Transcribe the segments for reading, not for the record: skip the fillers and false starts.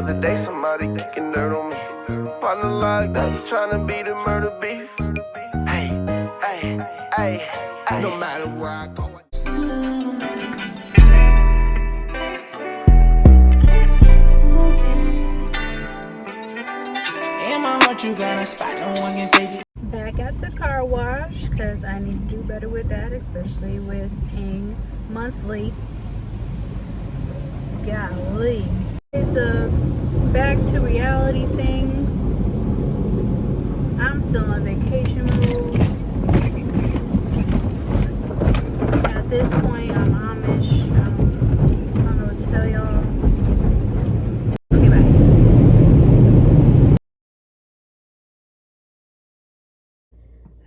other day, somebody kicking dirt on me. Partner like that, you tryna be the murder beef. Hey, hey, hey, hey. No matter where I go. In my heart, you got a spot, no one can take it. Back at the car wash because I need to do better with that, especially with paying monthly. Golly. It's a back to reality thing. I'm still on vacation mode. At this point, I'm Amish. I don't know what to tell y'all. Okay, bye.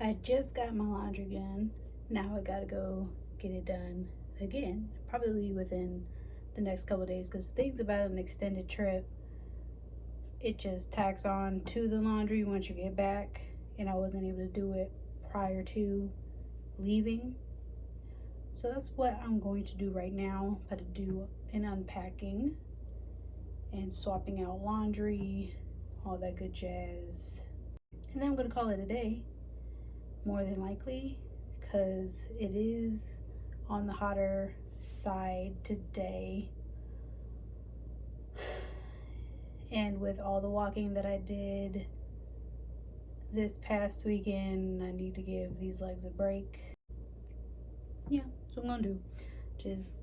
I just got my laundry done. Now I gotta go get it done again, probably within the next couple of days, because things about an extended trip, it just tacks on to the laundry once you get back, and I wasn't able to do it prior to leaving. So that's what I'm going to do right now. I'm about to do an unpacking and swapping out laundry, all that good jazz, and then I'm gonna call it a day, more than likely, because it is on the hotter side today. And with all the walking that I did this past weekend, I need to give these legs a break. Yeah, that's what I'm gonna do. Just,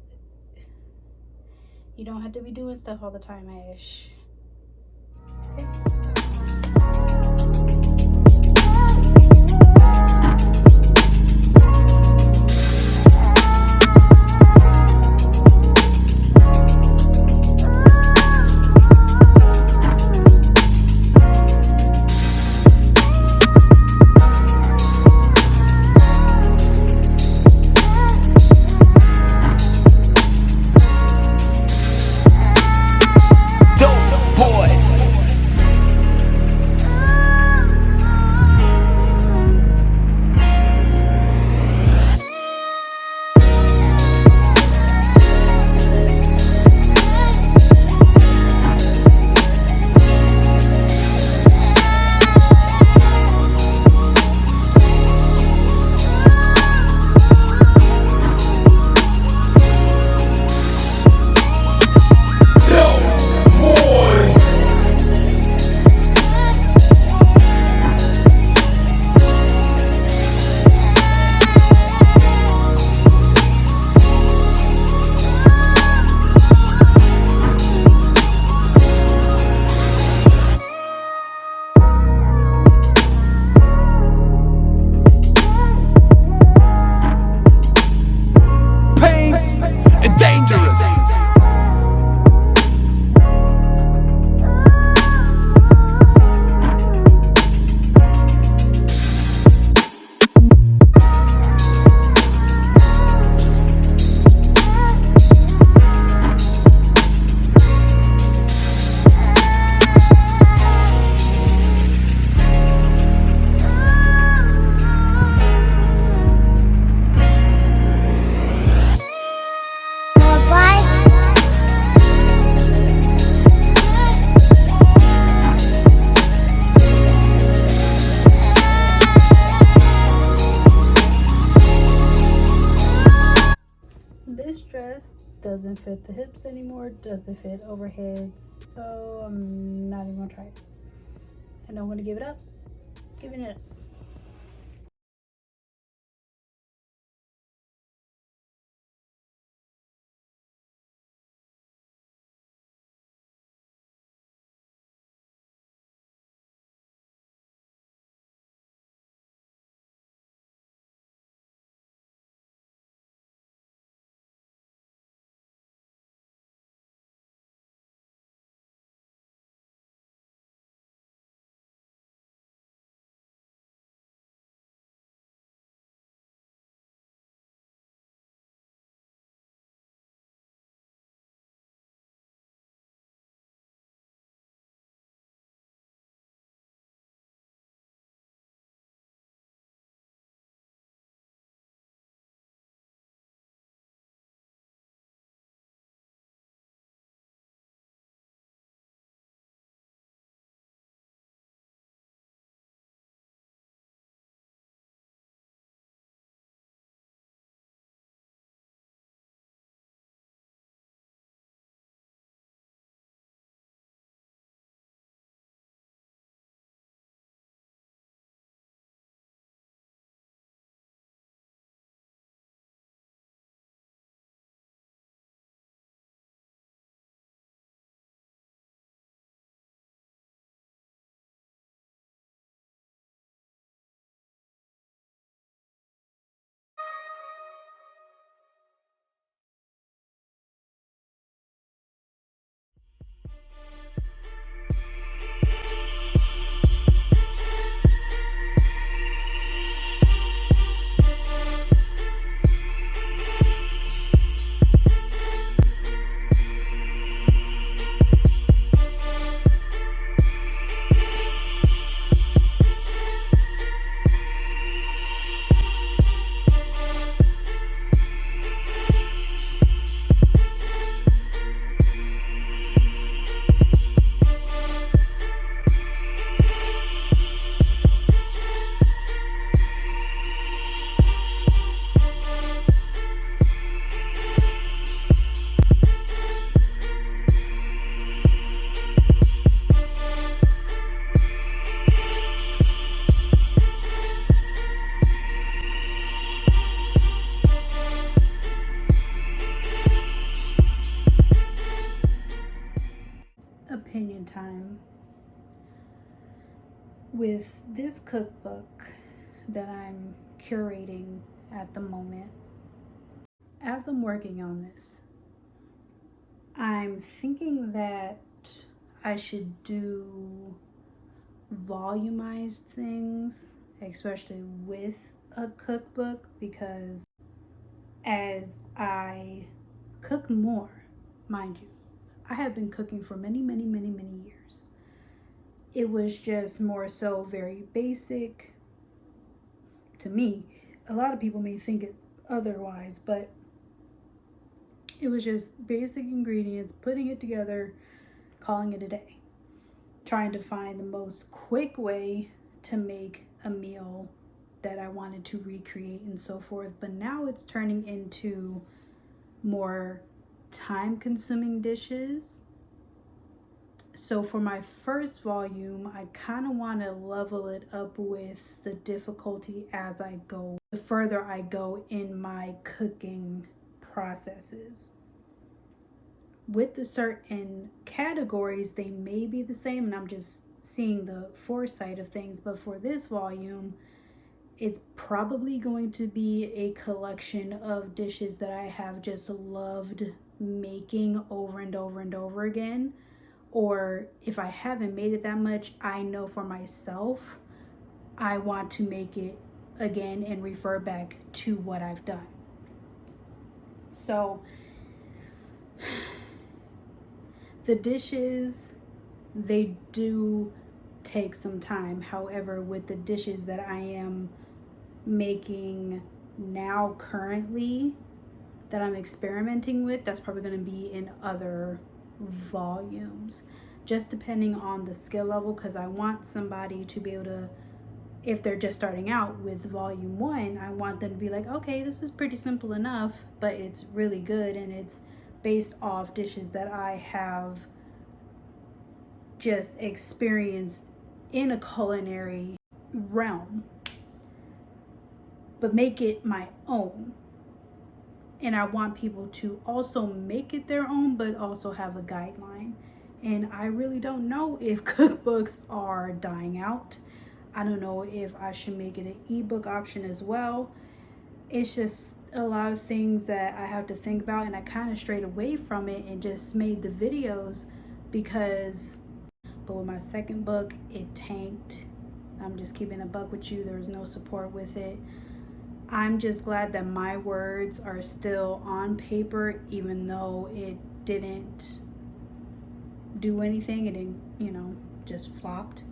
you don't have to be doing stuff all the time, Ash. Okay. This dress doesn't fit the hips anymore, doesn't fit overhead, so I'm not even gonna try it. I don't want to give it up. Giving it up. opinion time. With this cookbook that I'm curating at the moment, as I'm working on this, I'm thinking that I should do volumized things, especially with a cookbook, because as I cook more, mind you, I have been cooking for many years. It was just more so very basic to me. A lot of people may think it otherwise, but it was just basic ingredients, putting it together, calling it a day, trying to find the most quick way to make a meal that I wanted to recreate and so forth. But now it's turning into more time consuming dishes. So for my first volume, I kind of want to level it up with the difficulty as I go, the further I go in my cooking processes. With the certain categories, they may be the same, and I'm just seeing the foresight of things. But for this volume, it's probably going to be a collection of dishes that I have just loved making over and over and over again. Or if I haven't made it that much, I know for myself, I want to make it again and refer back to what I've done. So the dishes, they do take some time. However, with the dishes that I am making now currently, that I'm experimenting with, that's probably going to be in other volumes, just depending on the skill level, because I want somebody to be able to, if they're just starting out with volume 1, I want them to be like, okay, this is pretty simple enough, but it's really good, and it's based off dishes that I have just experienced in a culinary realm, but make it my own. And I want people to also make it their own, but also have a guideline. And I really don't know if cookbooks are dying out. I don't know if I should make it an ebook option as well. It's just a lot of things that I have to think about, and I kind of strayed away from it and just made the videos because, but with my second book, it tanked. I'm just keeping a buck with you. There was no support with it. I'm just glad that my words are still on paper, even though it didn't do anything. It didn't, just flopped.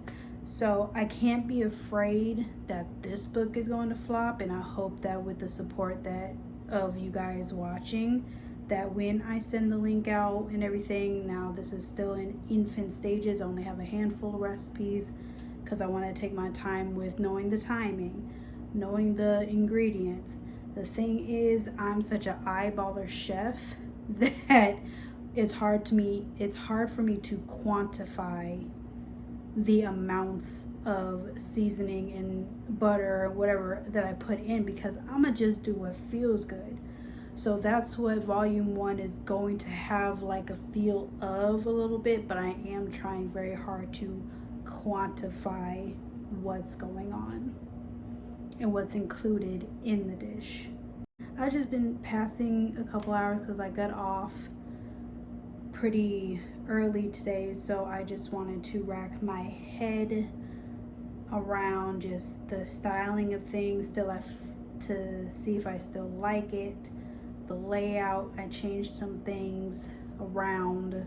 So I can't be afraid that this book is going to flop, and I hope that with the support that of you guys watching, that when I send the link out and everything, now this is still in infant stages. I only have a handful of recipes because I want to take my time with knowing the timing, knowing the ingredients. The thing is, I'm such an eyeballer chef that it's hard for me to quantify the amounts of seasoning and butter or whatever that I put in, because I'm gonna just do what feels good. So that's what volume 1 is going to have, like a feel of a little bit, but I am trying very hard to quantify what's going on and what's included in the dish. I've just been passing a couple hours because I got off pretty early today, so I just wanted to rack my head around just the styling of things to see if I still like it. The layout, I changed some things around,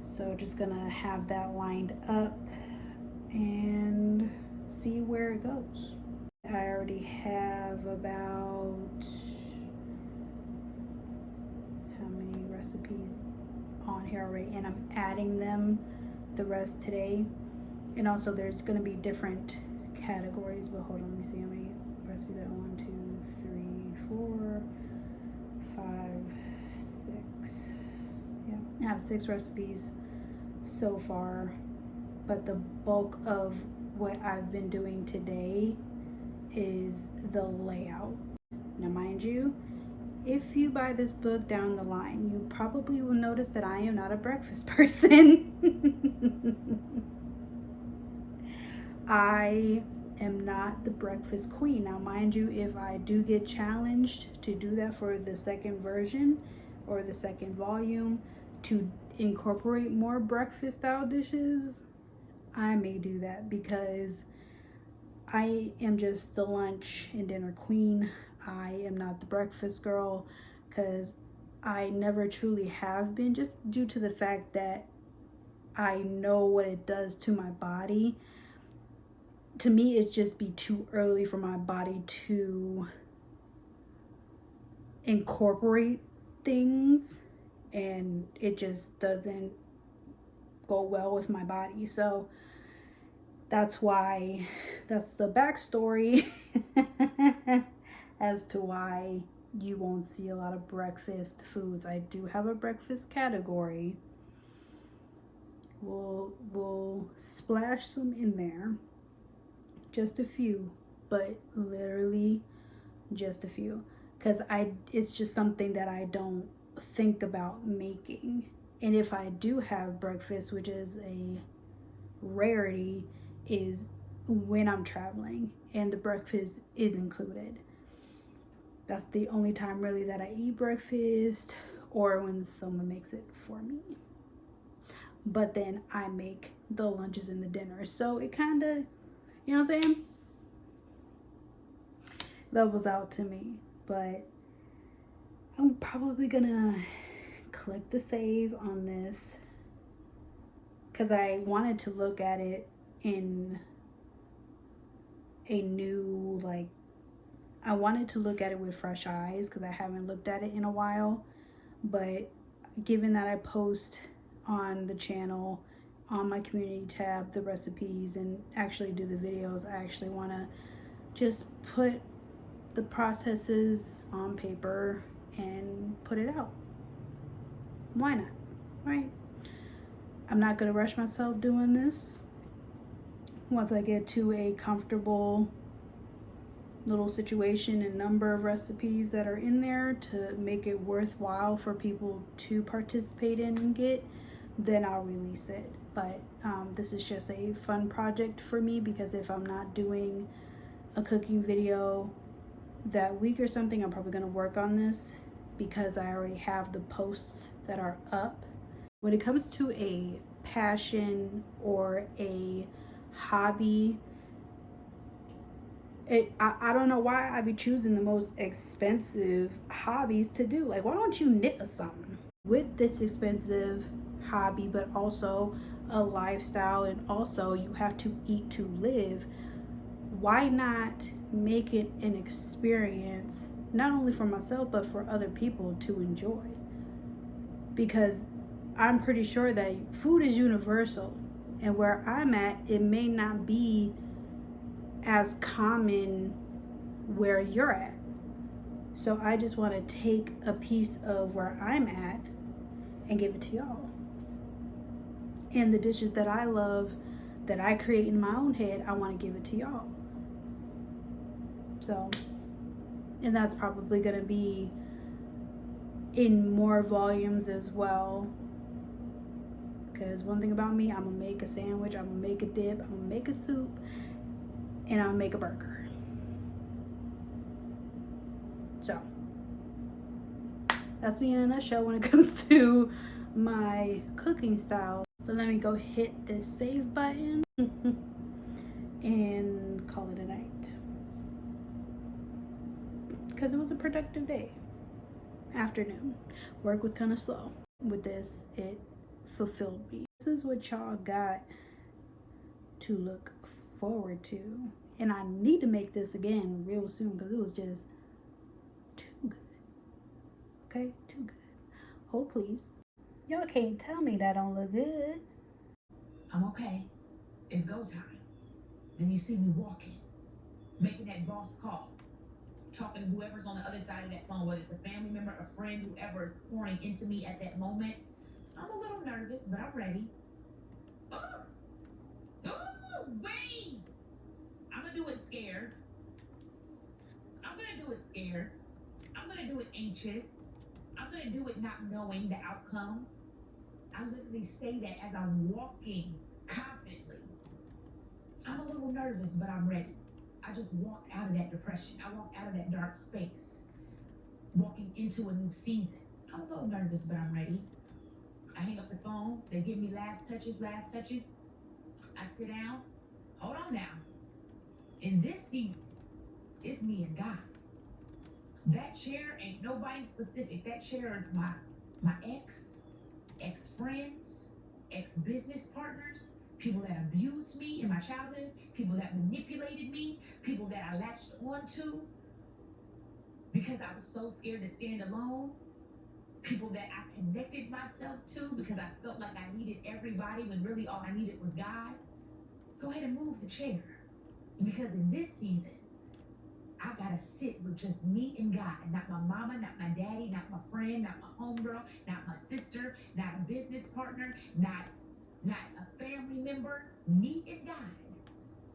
so just gonna have that lined up and see where it goes. I already have about, how many recipes on here already, and I'm adding them the rest today. And also there's going to be different categories, but hold on, let me see how many recipes I have. 1, 2, 3, 4, 5, 6. Yeah, I have 6 recipes so far, but the bulk of what I've been doing today is the layout. Now mind you, If you buy this book down the line, you probably will notice that I am not a breakfast person. I am not the breakfast queen. Now, mind you, if I do get challenged to do that for the second version or the second volume to incorporate more breakfast style dishes, I may do that because I am just the lunch and dinner queen. I am not the breakfast girl because I never truly have been, just due to the fact that I know what it does to my body. To me, it'd just be too early for my body to incorporate things, and it just doesn't go well with my body. So that's why, that's the backstory as to why you won't see a lot of breakfast foods. I do have a breakfast category. We'll splash some in there, just a few, but literally just a few, because it's just something that I don't think about making. And if I do have breakfast, which is a rarity, is when I'm traveling and the breakfast is included. That's the only time really that I eat breakfast, or when someone makes it for me. But then I make the lunches and the dinners, so it kind of, you know what I'm saying, levels out to me. But I'm probably gonna click the save on this because I wanted to look at it in a new, like, I wanted to look at it with fresh eyes because I haven't looked at it in a while. But given that I post on the channel, on my community tab, the recipes, and actually do the videos, I actually want to just put the processes on paper and put it out. Why not, right? I'm not going to rush myself doing this. Once I get to a comfortable little situation and number of recipes that are in there to make it worthwhile for people to participate in and get, then I'll release it. But this is just a fun project for me, because if I'm not doing a cooking video that week or something, I'm probably going to work on this because I already have the posts that are up. When it comes to a passion or a hobby, I don't know why I be choosing the most expensive hobbies to do. Like, why don't you knit or something? With this expensive hobby, but also a lifestyle, and also you have to eat to live, why not make it an experience, not only for myself, but for other people to enjoy? Because I'm pretty sure that food is universal, and where I'm at, it may not be as common where you're at. So I just want to take a piece of where I'm at and give it to y'all. And the dishes that I love, that I create in my own head, I want to give it to y'all. So, and that's probably going to be in more volumes as well. Because one thing about me, I'm going to make a sandwich, I'm going to make a dip, I'm going to make a soup, and I'll make a burger. So, that's me in a nutshell when it comes to my cooking style. But let me go hit this save button and call it a night. Because it was a productive day. Afternoon. Work was kind of slow. With this, it fulfilled me. This is what y'all got to look forward to. And I need to make this again real soon because it was just too good. Okay? Too good. Hold please. Y'all can't tell me that don't look good. I'm okay. It's go time. Then you see me walking, making that boss call, talking to whoever's on the other side of that phone, whether it's a family member, a friend, whoever is pouring into me at that moment. I'm a little nervous, but I'm ready. Oh, wait! I'm gonna do it scared. I'm gonna do it anxious. I'm gonna do it not knowing the outcome. I literally say that as I'm walking confidently. I'm a little nervous, but I'm ready. I just walked out of that depression. I walked out of that dark space, walking into a new season. I'm a little nervous, but I'm ready. I hang up the phone. They give me last touches, last touches. I sit down. Hold on now. In this season, it's me and God. That chair ain't nobody specific. That chair is my ex-friends, ex-business partners, people that abused me in my childhood, people that manipulated me, people that I latched onto because I was so scared to stand alone, people that I connected myself to because I felt like I needed everybody when really all I needed was God. Go ahead and move the chair. Because in this season, I gotta sit with just me and God, not my mama, not my daddy, not my friend, not my homegirl, not my sister, not a business partner, not a family member. Me and God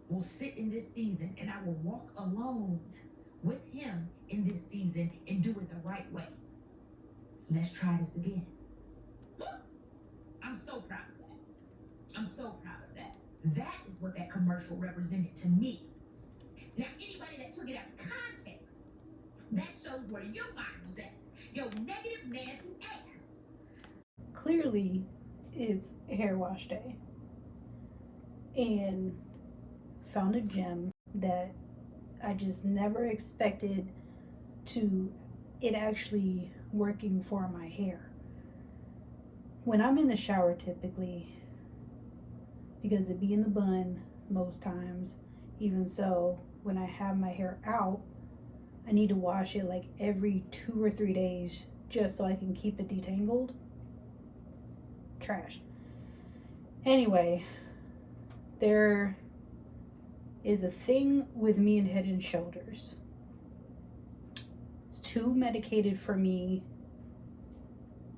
will sit in this season, and I will walk alone with Him in this season and do it the right way. Let's try this again. I'm so proud of that. I'm so proud of that. That is what that commercial represented to me. Now, anybody that took it out of context, that shows where your mind was at. Your negative Nancy ass. Clearly, it's hair wash day. And found a gem that I just never expected to it actually working for my hair. When I'm in the shower typically, because it be in the bun most times, even so, when I have my hair out, I need to wash it like every 2 or 3 days just so I can keep it detangled. Trash. Anyway, there is a thing with me and Head and Shoulders. It's too medicated for me,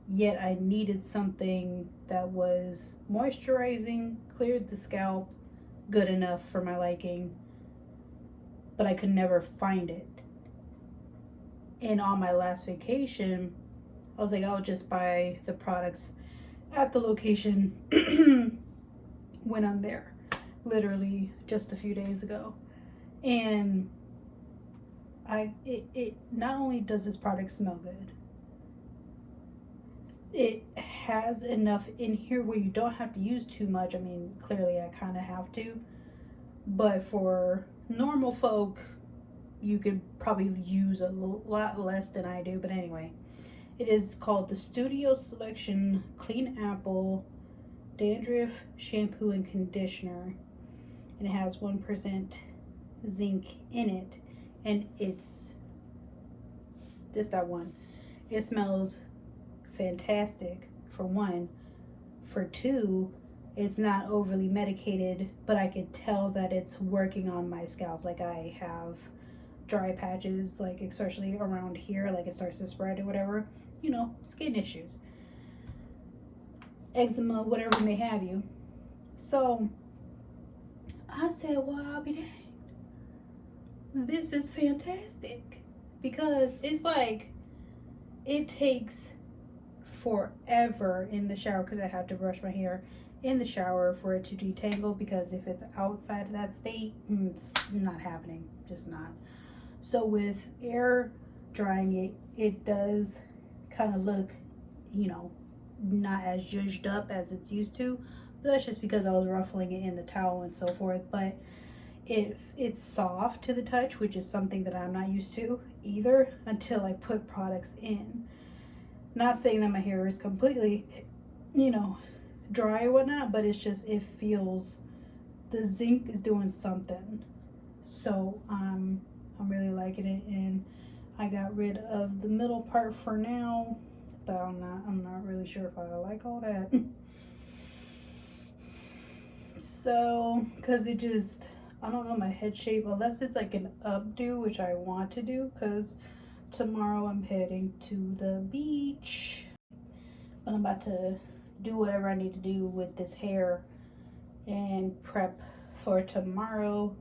yet I needed something that was moisturizing, cleared the scalp, good enough for my liking, but I could never find it. And on my last vacation, I was like, I'll just buy the products at the location when I'm there, literally just a few days ago. And it not only does this product smell good, it has enough in here where you don't have to use too much. I mean, clearly I kind of have to, but for normal folk, you could probably use a lot less than I do. But anyway, it is called the Studio Selection Clean Apple Dandruff Shampoo and Conditioner, and it has 1% zinc in it, and it's just that one. It smells fantastic, for one. For two, it's not overly medicated, but I could tell that it's working on my scalp. Like, I have dry patches, like especially around here, like it starts to spread or whatever, you know, skin issues, eczema, whatever may have you. So I said, well, I'll be danged, this is fantastic, because it's like it takes forever in the shower, because I have to brush my hair in the shower for it to detangle, because if it's outside of that state, it's not happening, just not. So with air drying it, it does kind of look, you know, not as zhuzhed up as it's used to, but that's just because I was ruffling it in the towel and so forth. But it's soft to the touch, which is something that I'm not used to either until I put products in. Not saying that my hair is completely, you know, dry or whatnot, but it's just, it feels, the zinc is doing something. So I'm really liking it, and I got rid of the middle part for now, but I'm not really sure if I like all that. So, cause it just, I don't know my head shape, unless it's like an updo, which I want to do, cause tomorrow I'm heading to the beach. But I'm about to do whatever I need to do with this hair and prep for tomorrow.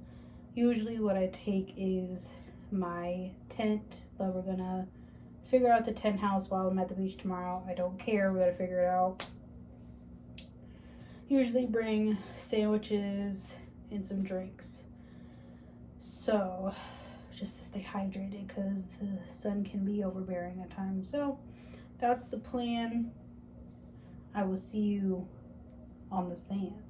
Usually what I take is my tent, but we're gonna figure out the tent house while I'm at the beach tomorrow. I don't care. We gotta figure it out. Usually bring sandwiches and some drinks. So, just to stay hydrated because the sun can be overbearing at times. So, that's the plan. I will see you on the sands.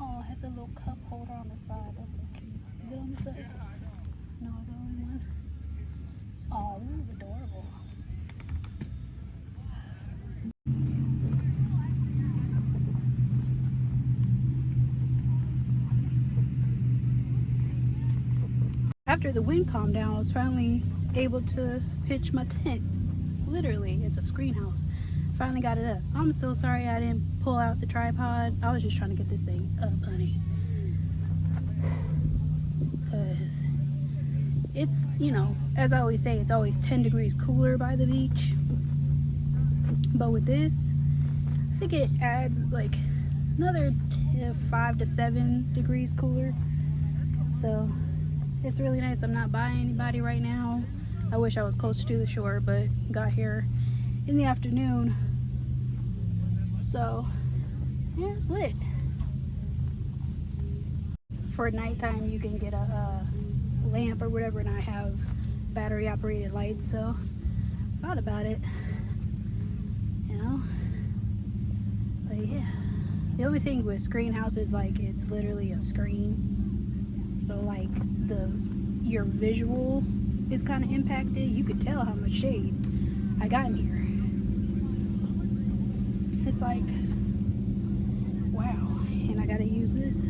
Oh, it has a little cup holder on the side. That's so cute. Is it on the side? No, the only one. Oh, this is adorable. After the wind calmed down, I was finally able to pitch my tent. Literally, it's a screen house. Finally got it up. I'm so sorry I didn't pull out the tripod. I was just trying to get this thing up, honey. Because it's, you know, as I always say, it's always 10 degrees cooler by the beach. But with this, I think it adds like another 5 to 7 degrees cooler. So it's really nice. I'm not by anybody right now. I wish I was closer to the shore, but got here in the afternoon. So yeah, it's lit. For nighttime you can get a lamp or whatever, and I have battery operated lights, so thought about it, you know. But yeah, the only thing with screen house is like it's literally a screen, so like your visual is kind of impacted. You could tell how much shade I got in here. It's like, wow. And I gotta use this,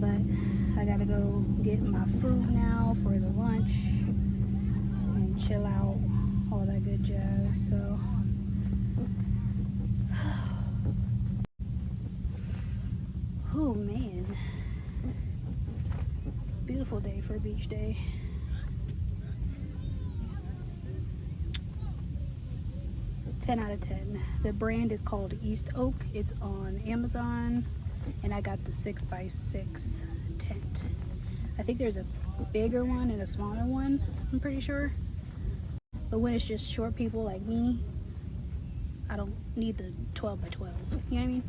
but I gotta go get my food now for the lunch and chill out, all that good jazz. So oh man, beautiful day for a beach day. Ten out of 10. The brand is called East Oak. It's on Amazon, and I got the 6x6 tent. I think there's a bigger one and a smaller one, I'm pretty sure. But when it's just short people like me, I don't need the 12 by 12. You know what I mean?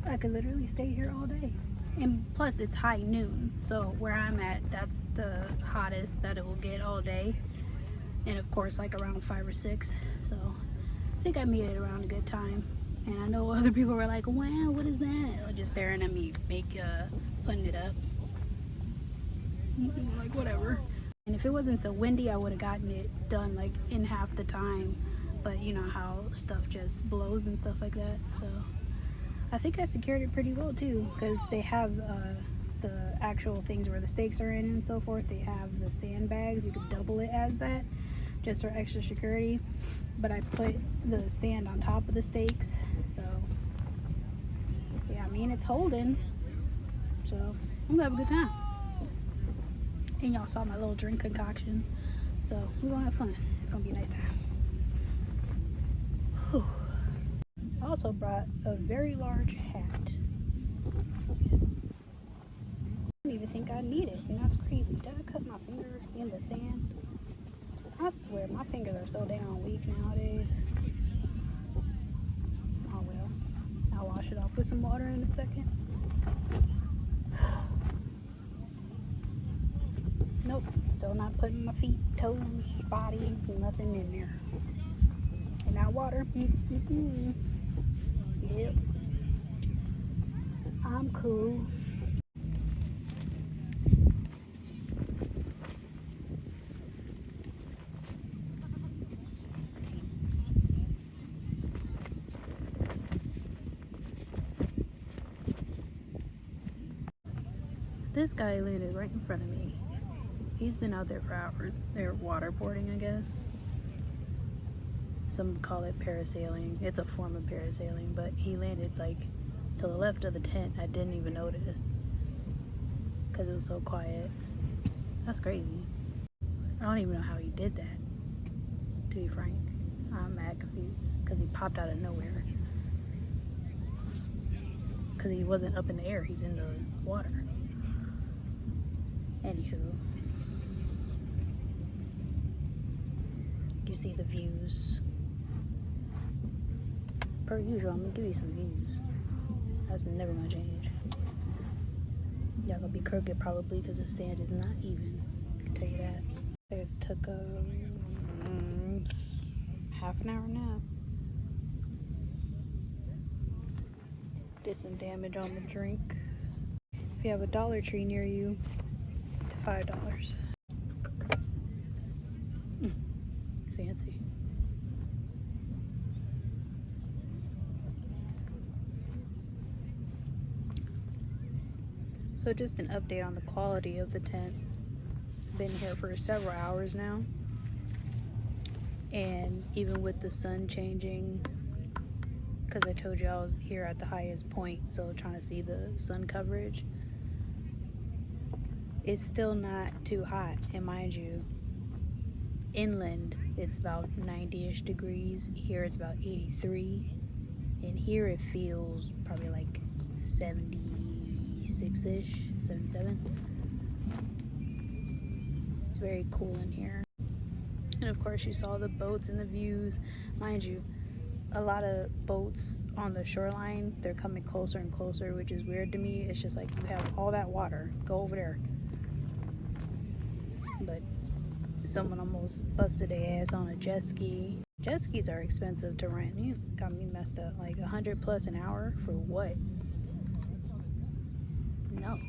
I could literally stay here all day. And plus it's high noon, so where I'm at, that's the hottest that it will get all day. And of course like around 5 or 6. So I think I made it around a good time. And I know other people were like, wow, what is that? Or just staring at me putting it up. Like whatever. And if it wasn't so windy, I would have gotten it done like in half the time. But you know how stuff just blows and stuff like that. So I think I secured it pretty well too, because they have the actual things where the stakes are in and so forth. They have the sandbags. You could double it as that, just for extra security. But I put the sand on top of the stakes, so yeah, I mean it's holding, so I'm gonna have a good time. And y'all saw my little drink concoction. So we're gonna have fun. It's gonna be a nice time. Whew. I also brought a very large hat. I didn't even think I'd need it, and that's crazy. Did I cut my finger in the sand? I swear my fingers are so damn weak nowadays. Oh well. I'll wash it off with some water in a second. Nope, still not putting my feet, toes, body, nothing in there. And now water. Yep. I'm cool. This guy landed right in front of me. He's been out there for hours. They're waterboarding, I guess. Some call it parasailing. It's a form of parasailing, but he landed like to the left of the tent. I didn't even notice because it was so quiet. That's crazy. I don't even know how he did that, to be frank. I'm mad confused because he popped out of nowhere. Because he wasn't up in the air, he's in the water. Anywho, you see the views. Per usual, I'm gonna give you some views. That's never gonna change. Y'all gonna be crooked probably because the sand is not even. I can tell you that. It took a half an hour nap. Did some damage on the drink. If you have a Dollar Tree near you, $5. Fancy. So just an update on the quality of the tent. Been here for several hours now, and even with the sun changing, because I told you I was here at the highest point, so trying to see the sun coverage, it's still not too hot. And mind you, inland it's about 90-ish degrees. Here it's about 83, and here it feels probably like 76-ish, 77. It's very cool in here. And of course you saw the boats and the views. Mind you, a lot of boats on the shoreline, they're coming closer and closer, which is weird to me. It's just like you have all that water, go over there. But someone almost busted their ass on a jet ski. Jet skis are expensive to rent. You got me messed up. Like $100+ an hour for what? No.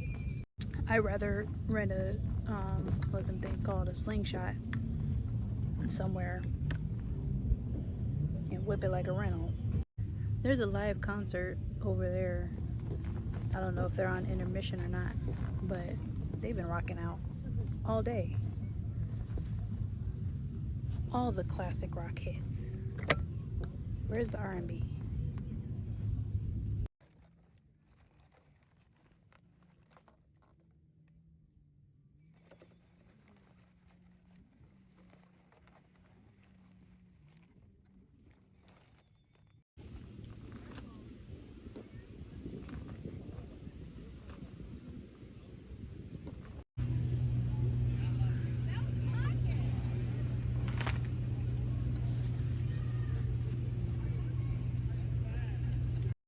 I'd rather rent a what some things called a slingshot somewhere and whip it like a rental. There's a live concert over there. I don't know if they're on intermission or not, but they've been rocking out all day. All the classic rock hits. Where's the R&B?